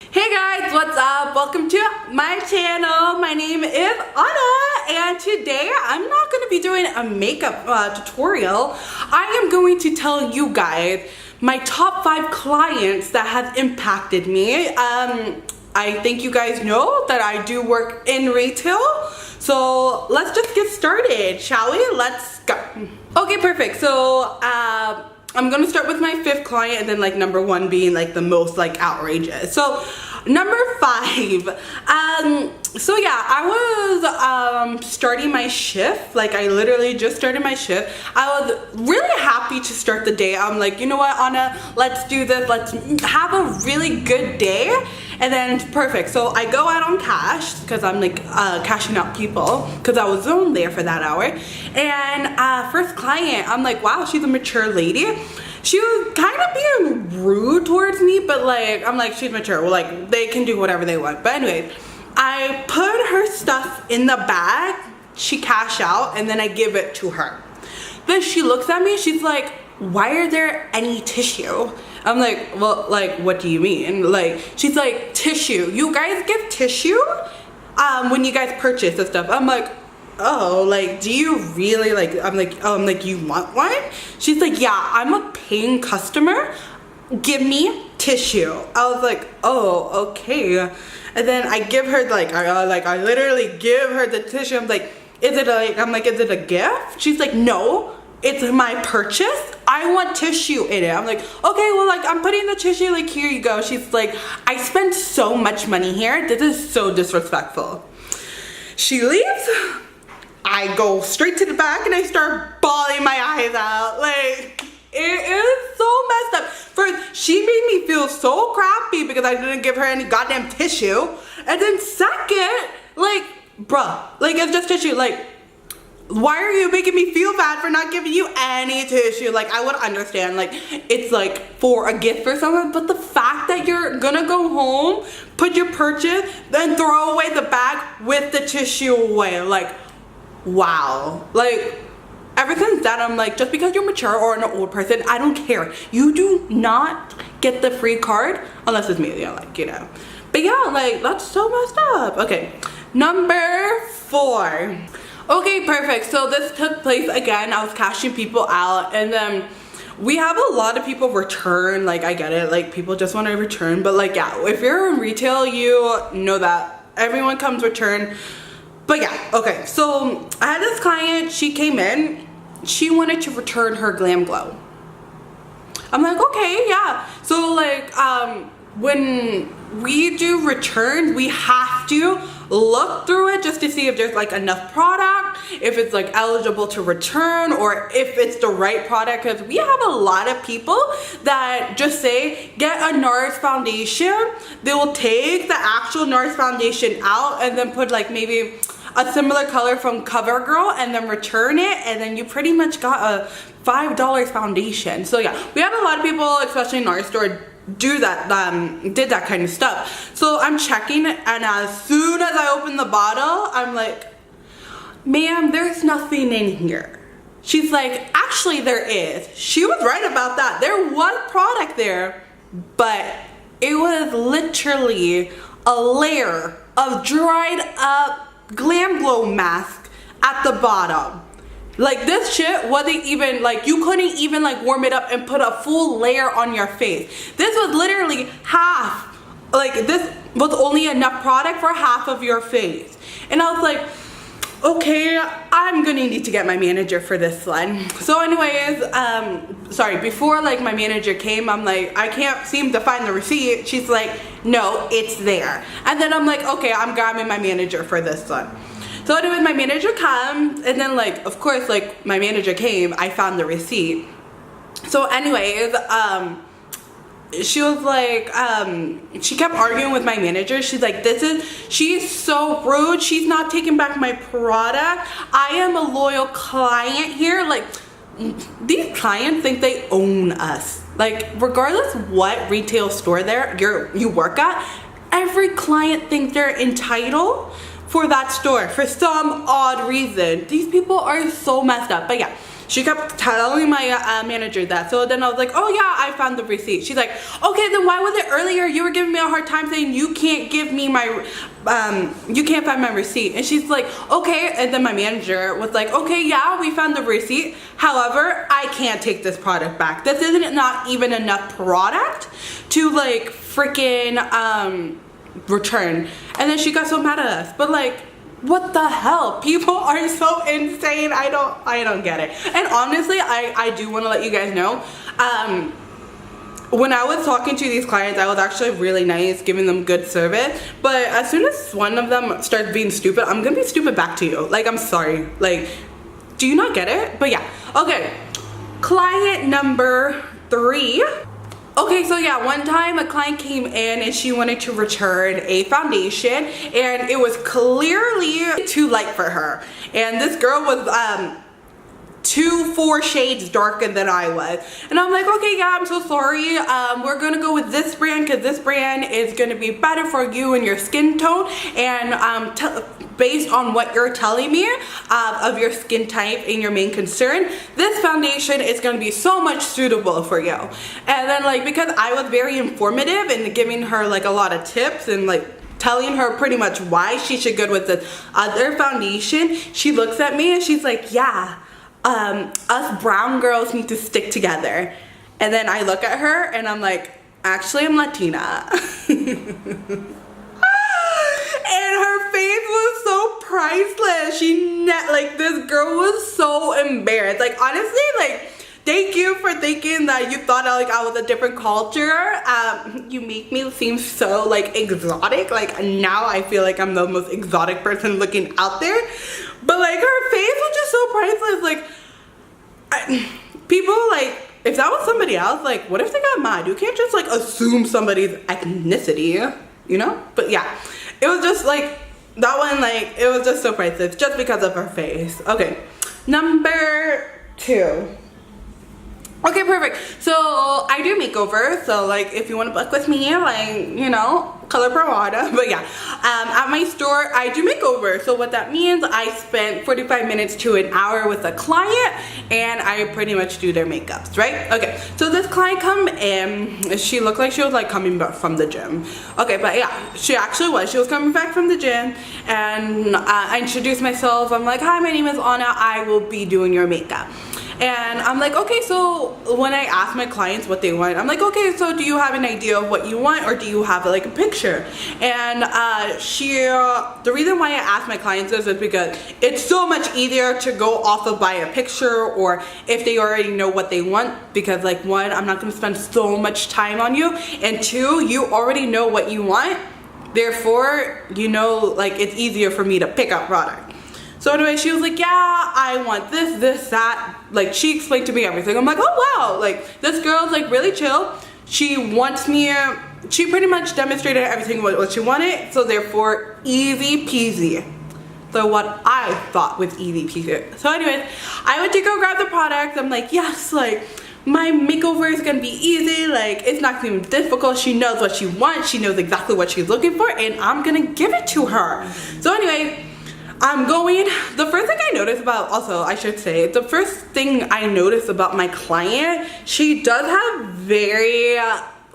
Hey guys, what's up? Welcome to my channel. My name is Anna, and today I'm not going to be doing a makeup tutorial. I am going to tell you guys my top 5 clients that have impacted me. I think you guys know that I do work in retail, so let's just get started, shall we? Let's go. Okay, perfect. So I'm gonna start with my 5th client, and then like number 1 being like the most like outrageous. So number 5, so yeah, I was starting my shift. Like I literally just started my shift. I was really happy to start the day. I'm like, you know what, Anna, let's do this. Let's have a really good day. And then perfect. So I go out on cash because I'm like cashing out people because I was on there for that hour. And first client, I'm like, wow, she's a mature lady. She was kind of being rude towards me, but like, I'm like, she's mature. Well, like, they can do whatever they want. But anyways, I put her stuff in the bag. She cash out, and then I give it to her. Then she looks at me. She's like, why are there any tissue? I'm like, well, like, what do you mean? Like, she's like, tissue. You guys give tissue when you guys purchase this stuff. I'm like, oh, like, do you really, like, I'm like, you want one? She's like, yeah, I'm a paying customer. Give me tissue. I was like, oh, okay. And then I give her, like, I literally give her the tissue. I'm like, is it a gift? She's like, no, it's my purchase. I want tissue in it. I'm like, okay, well, like, I'm putting the tissue, like, here you go. She's like, I spent so much money here. This is so disrespectful. She leaves. I go straight to the back and I start bawling my eyes out. Like, it is so messed up. First, she made me feel so crappy because I didn't give her any goddamn tissue. And then second, like, bruh, like, it's just tissue. Like, why are you making me feel bad for not giving you any tissue? Like, I would understand, like, it's like for a gift for someone, but the fact that you're gonna go home, put your purchase, then throw away the bag with the tissue away, like, wow. Like, ever since that, I'm like, just because you're mature or an old person, I don't care. You do not get the free card unless it's me, you know, like, you know. But yeah, like, that's so messed up. Okay, number 4. Okay, perfect. So this took place again. I was cashing people out, and then we have a lot of people return. Like, I get it. Like, people just want to return. But like, yeah, if you're in retail, you know that everyone comes return. But yeah, okay. So I had this client. She came in. She wanted to return her Glam Glow. I'm like, okay, yeah. So like, when we do return, we have to look through it just to see if there's like enough product, if it's like eligible to return, or if it's the right product, because we have a lot of people that just say get a NARS foundation. They will take the actual NARS foundation out and then put like maybe a similar color from CoverGirl and then return it, and then you pretty much got a $5 foundation. So yeah, we had a lot of people, especially in our store, do that, did that kind of stuff. So I'm checking, and as soon as I open the bottle, I'm like, ma'am, there's nothing in here. She's like, actually there is. She was right about that. There was product there, but it was literally a layer of dried up Glam Glow mask at the bottom. Like, this shit wasn't even, like, you couldn't even like warm it up and put a full layer on your face. This was literally half. Like, this was only enough product for half of your face. And I was like, okay, I'm gonna need to get my manager for this one. So anyways, sorry, before like my manager came, I'm like, I can't seem to find the receipt. She's like, no, it's there. And then I'm like, okay, I'm grabbing my manager for this one. So anyways, my manager comes, and then like, of course, like my manager came, I found the receipt. So anyways, she was like, she kept arguing with my manager. She's like, she's so rude. She's not taking back my product. I am a loyal client here. Like, these clients think they own us. Like, regardless what retail store you work at, every client thinks they're entitled for that store for some odd reason. These people are so messed up. But yeah, she kept telling my manager that. So then I was like, oh yeah, I found the receipt. She's like, okay, then why was it earlier you were giving me a hard time saying you can't give me my, you can't find my receipt? And she's like, okay. And then my manager was like, okay, yeah, we found the receipt. However, I can't take this product back. This isn't not even enough product to like freaking return. And then she got so mad at us. But like, what the hell? People are so insane. I don't get it. And honestly, I do want to let you guys know, when I was talking to these clients, I was actually really nice, giving them good service. But as soon as one of them starts being stupid, I'm gonna be stupid back to you. Like, I'm sorry. Like, do you not get it? But yeah. Okay. Client number 3. Okay, so yeah, one time a client came in and she wanted to return a foundation, and it was clearly too light for her. And this girl was 4 shades darker than I was. And I'm like, okay, yeah, I'm so sorry. We're gonna go with this brand because this brand is gonna be better for you and your skin tone. And based on what you're telling me of your skin type and your main concern, this foundation is going to be so much suitable for you. And then like, because I was very informative and giving her like a lot of tips and like telling her pretty much why she should go with this other foundation, she looks at me and she's like, yeah, us brown girls need to stick together. And then I look at her and I'm like, actually I'm Latina. And her face was so priceless. Like, this girl was so embarrassed. Like, honestly, like, thank you for thinking that you thought like I was a different culture. You make me seem so like exotic. Like, now I feel like I'm the most exotic person looking out there. But like, her face was just so priceless. Like, people like, if that was somebody else, like, what if they got mad? You can't just like assume somebody's ethnicity, you know? But yeah. It was just like, that one, like, it was just so priceless just because of her face. Okay, number 2. Okay, perfect. So I do makeover. So like, if you want to book with me, like, you know, Color.pro. But yeah, at my store, I do makeover. So what that means, I spent 45 minutes to an hour with a client, and I pretty much do their makeups, right? Okay, so this client come in. She looked like she was like coming back from the gym. Okay, but yeah, she actually was. She was coming back from the gym, and I introduced myself. I'm like, hi, my name is Anna. I will be doing your makeup. And I'm like, okay, so when I ask my clients what they want, I'm like, okay, so do you have an idea of what you want, or do you have like a picture? And the reason why I ask my clients this is because it's so much easier to go off of by a picture, or if they already know what they want, because like, 1, I'm not gonna spend so much time on you, and 2, you already know what you want, therefore, you know, like, it's easier for me to pick up product. So anyway, she was like, yeah, I want this, this, that. Like, she explained to me everything. I'm like, oh wow, like, this girl's like really chill. She wants me, she pretty much demonstrated everything what she wanted. So therefore, easy peasy. So what I thought was easy peasy. So anyways, I went to go grab the product. I'm like, yes, like, my makeover is gonna be easy. Like, it's not gonna be difficult. She knows what she wants. She knows exactly what she's looking for, and I'm gonna give it to her. So anyway, I'm going, the first thing I noticed about, also I should say, the first thing I noticed about my client, she does have very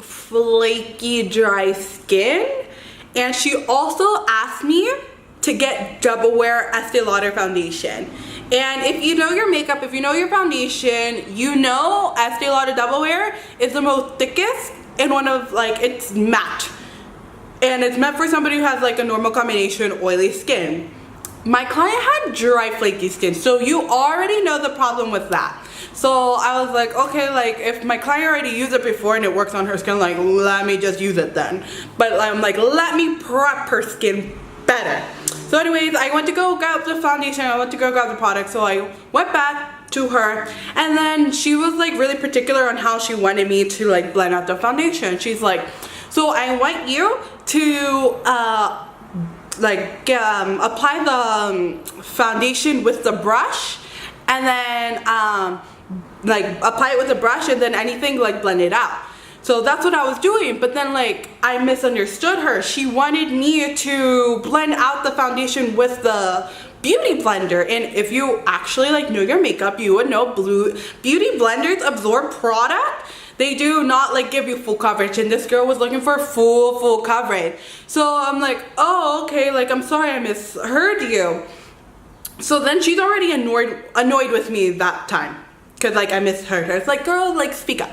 flaky, dry skin. And she also asked me to get double wear Estee Lauder foundation. And if you know your makeup, if you know your foundation, you know Estee Lauder double wear is the most thickest, and one of like, it's matte. And it's meant for somebody who has like a normal combination oily skin. My client had dry, flaky skin, so you already know the problem with that. So I was like, okay, like, if my client already used it before and it works on her skin, like, let me just use it then. But I'm like, let me prep her skin better. So anyways, I went to go grab the foundation, I went to go grab the product, so I went back to her, and then she was like really particular on how she wanted me to like blend out the foundation. She's like, so I want you to apply the foundation with the brush, and then like apply it with the brush, and then anything like blend it out. So that's what I was doing, but then like I misunderstood her. She wanted me to blend out the foundation with the beauty blender. And if you actually like know your makeup, you would know beauty blenders absorb product. They do not like give you full coverage, and this girl was looking for full coverage. So I'm like, oh, okay, like I'm sorry I misheard you. So then she's already annoyed with me that time, because like I misheard her. It's like, girl, like speak up.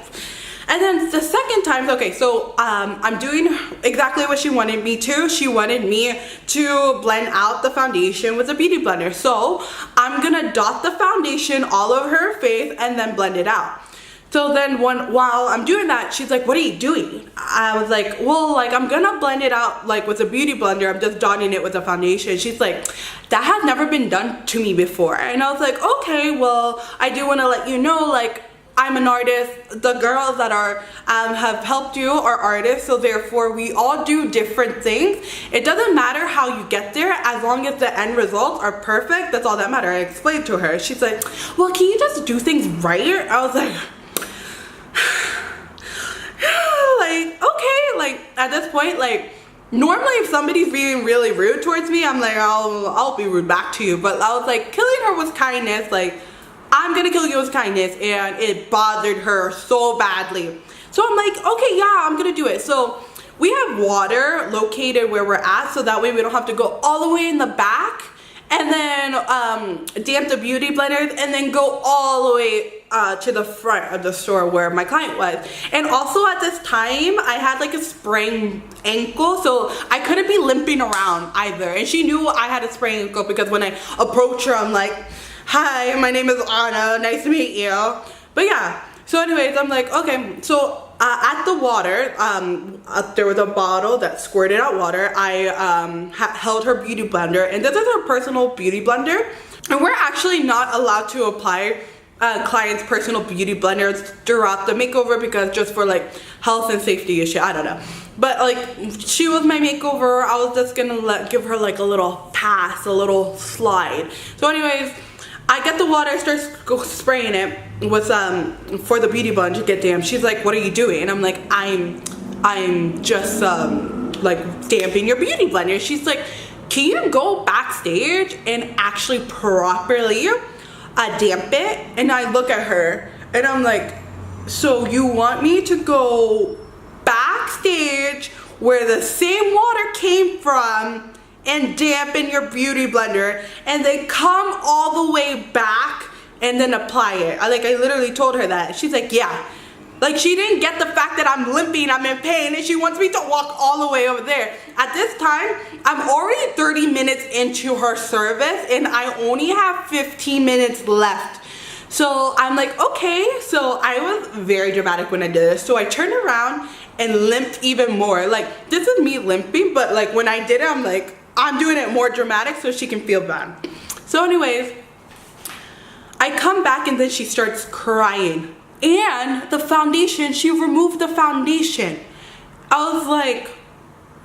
And then the second time, okay, so I'm doing exactly what she wanted me to. She wanted me to blend out the foundation with a beauty blender. So I'm gonna dot the foundation all over her face and then blend it out. So then while I'm doing that, she's like, what are you doing? I was like, well, like I'm gonna blend it out like with a beauty blender. I'm just dotting it with a foundation. She's like, that has never been done to me before. And I was like, okay, well, I do wanna let you know, like, I'm an artist. The girls that are have helped you are artists, so therefore we all do different things. It doesn't matter how you get there, as long as the end results are perfect. That's all that matters. I explained to her. She's like, well, can you just do things right? I was like, like, okay, like at this point, like normally if somebody's being really rude towards me, I'm like, I'll be rude back to you. But I was like, killing her with kindness, like I'm gonna kill you with kindness, and it bothered her so badly. So I'm like, okay, yeah, I'm gonna do it. So we have water located where we're at, so that way we don't have to go all the way in the back and then damp the beauty blenders and then go all the way to the front of the store where my client was. And also at this time, I had like a sprained ankle, so I couldn't be limping around either. And she knew I had a sprained ankle because when I approached her, I'm like, hi, my name is Anna, nice to meet you. But yeah, so anyways, I'm like, okay, so at the water, there was a bottle that squirted out water. I held her beauty blender, and this is her personal beauty blender. And we're actually not allowed to apply clients' personal beauty blenders throughout the makeover, because just for like health and safety issue, I don't know. But like, she was my makeover, I was just gonna give her like a little pass, a little slide. So anyways, I get the water, start spraying it with for the beauty blender. Get damn. She's like, what are you doing? And I'm like, I'm just like damping your beauty blender. She's like, can you go backstage and actually properly damp it? And I look at her and I'm like, so you want me to go backstage where the same water came from and dampen your beauty blender and then come all the way back and then apply it? I literally told her that. She's like, yeah. Like, she didn't get the fact that I'm limping, I'm in pain, and she wants me to walk all the way over there. At this time, I'm already 30 minutes into her service and I only have 15 minutes left. So I'm like, okay. So I was very dramatic when I did this. So I turned around and limped even more. Like, this is me limping, but like when I did it, I'm like, I'm doing it more dramatic so she can feel bad. So anyways, I come back and then she starts crying. And the foundation, she removed the foundation. I was like,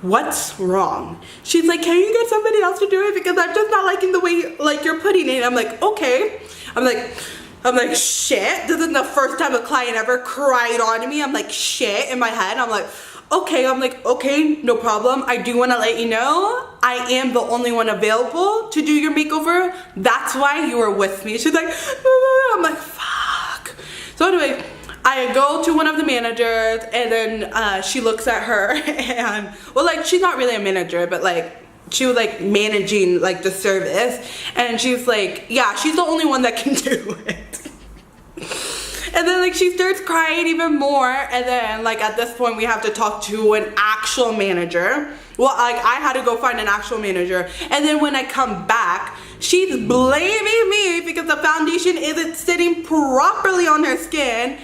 what's wrong? She's like, can you get somebody else to do it? Because I'm just not liking the way like you're putting it. I'm like, okay. I'm like, shit. This is the first time a client ever cried on me. I'm like, shit, in my head. I'm like, okay. I'm like, okay, no problem. I do want to let you know I am the only one available to do your makeover. That's why you were with me. She's like, I'm like, fuck. So anyway, I go to one of the managers and then she looks at her and, well, like, she's not really a manager, but like, she was like managing like the service, and she's like, yeah, she's the only one that can do it. And then like she starts crying even more, and then like at this point we have to talk to an actual manager. Well, like I had to go find an actual manager, and then when I come back, she's blaming me because the foundation isn't sitting properly on her skin.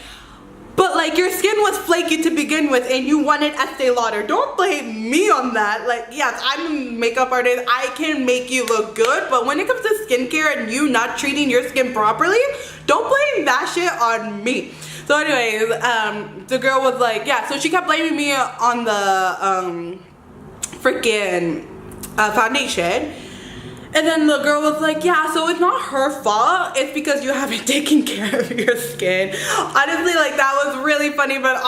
But like, your skin was flaky to begin with and you wanted Estee Lauder. Don't blame me on that. Like, yes, I'm a makeup artist. I can make you look good. But when it comes to skincare and you not treating your skin properly, don't blame that shit on me. So anyways, the girl was like, yeah, so she kept blaming me on the freaking foundation. And then the girl was like, yeah, so it's not her fault. It's because you haven't taken care of your skin. Honestly, like, that was really funny, but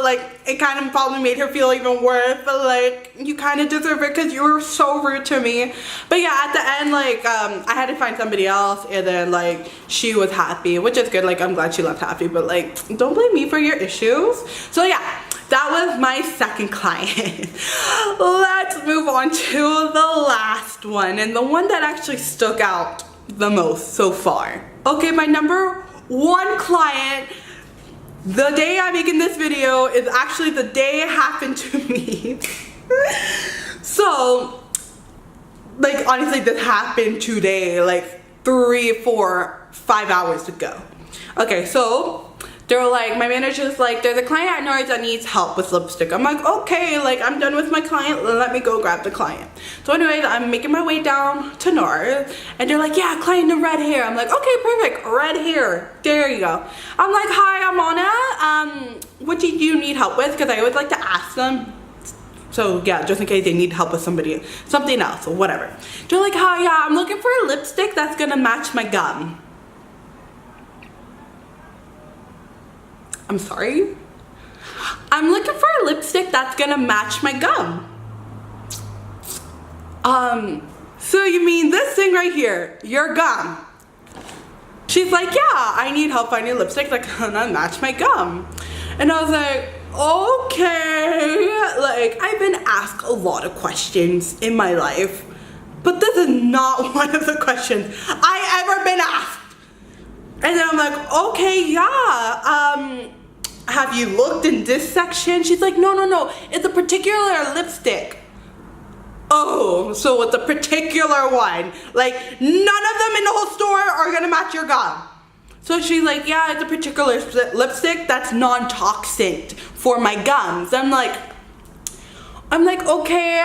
like, it kind of probably made her feel even worse. But like, you kind of deserve it because you were so rude to me. But yeah, at the end, like, I had to find somebody else, and then like, she was happy, which is good. Like, I'm glad she left happy, but like, don't blame me for your issues. So yeah. That was my second client. Let's move on to the last one, and the one that actually stuck out the most so far. Okay, my number one client, the day I'm making this video is actually the day it happened to me. So, like, honestly, this happened today, like 3, 4, 5 hours ago. Okay, so they were like, my manager's like, there's a client at Norris that needs help with lipstick. I'm like, okay, like, I'm done with my client, let me go grab the client. So anyways, I'm making my way down to Norris, and they're like, yeah, client in red hair. I'm like, okay, perfect, red hair, there you go. I'm like, hi, I'm Anna, what do you need help with? Because I always like to ask them. So yeah, just in case they need help with something else or whatever. They're like, hi, yeah, I'm looking for a lipstick that's gonna match my gum. I'm sorry? I'm looking for a lipstick that's gonna match my gum. So you mean this thing right here, your gum? She's like, yeah, I need help finding a lipstick that's gonna match my gum. And I was like, okay. Like, I've been asked a lot of questions in my life, but this is not one of the questions I ever been asked. And then I'm like, okay, yeah, have you looked in this section? She's like, no, it's a particular lipstick. Oh, so it's a particular one. Like, none of them in the whole store are gonna match your gum. So she's like, yeah, it's a particular lipstick that's non-toxic for my gums. I'm like, okay,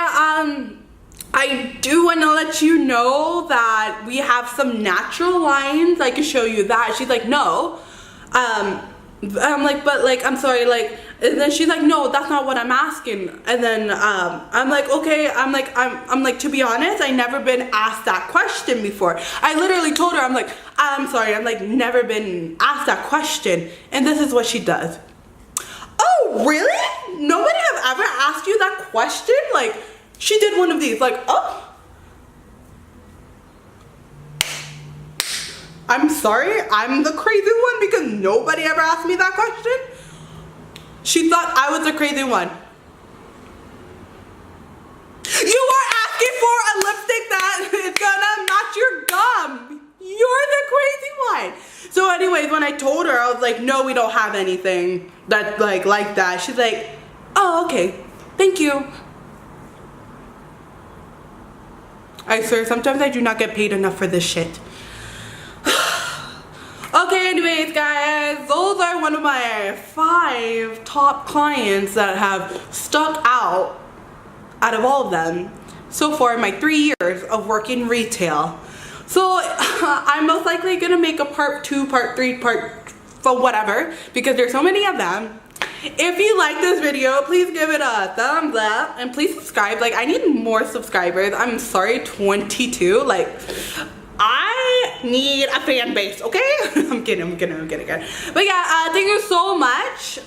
I do want to let you know that we have some natural lines. I can show you that. She's like, no. I'm like, but like, I'm sorry, like, and then she's like, no, that's not what I'm asking. And then I'm like, okay, I'm like, to be honest, I never been asked that question before. I literally told her, I'm like, I'm sorry, I'm like, never been asked that question. And this is what she does. Oh, really? Nobody have ever asked you that question? Like, she did one of these, like, oh. I'm sorry, I'm the crazy one because nobody ever asked me that question? She thought I was the crazy one. You are asking for a lipstick that is gonna match your gum. You're the crazy one. So anyways, when I told her, I was like, no, we don't have anything that like that. She's like, oh, okay, thank you. I swear, sometimes I do not get paid enough for this shit. Okay, anyways, guys, those are one of my 5 top clients that have stuck out of all of them so far in my 3 years of working retail. So I'm most likely gonna make a part 2, part 3, part for whatever, because there's so many of them. If you like this video, please give it a thumbs up and please subscribe. Like, I need more subscribers. I'm sorry, 22. Like, I need a fan base, okay? I'm kidding. But yeah, thank you so much.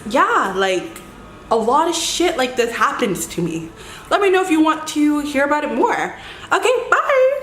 Yeah, like, a lot of shit like this happens to me. Let me know if you want to hear about it more. Okay, bye.